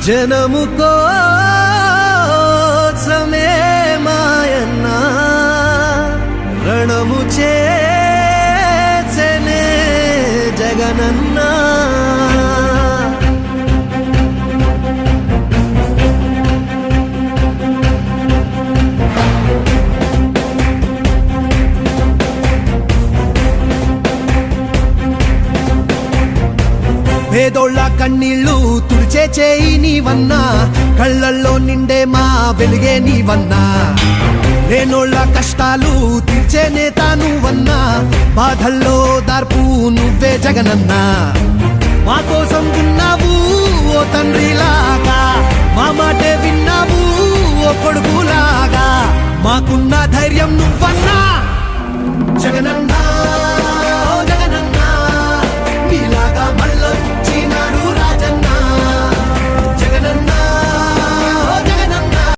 జనము కోసమే మాయన్న రణము చేసెనే జగనన్న. పేదోళ్ళ కన్నీళ్ళు తుడిచే చేయి నీవన్నా, కళ్ళల్లో నిండే మా వెలుగే నీవన్నా. లేనోళ్ళ కష్టాలు తీర్చే నేత నువ్వన్నా, బాధల్లో దార్పు నువ్వే జగనన్నా. మా కోసం ఉన్నావు ఓ తండ్రిలాగా, మా మాటే విన్నావు ఓ కొడుకులాగా. మాకున్న ధైర్యం నువ్వన్నా జగనన్నా.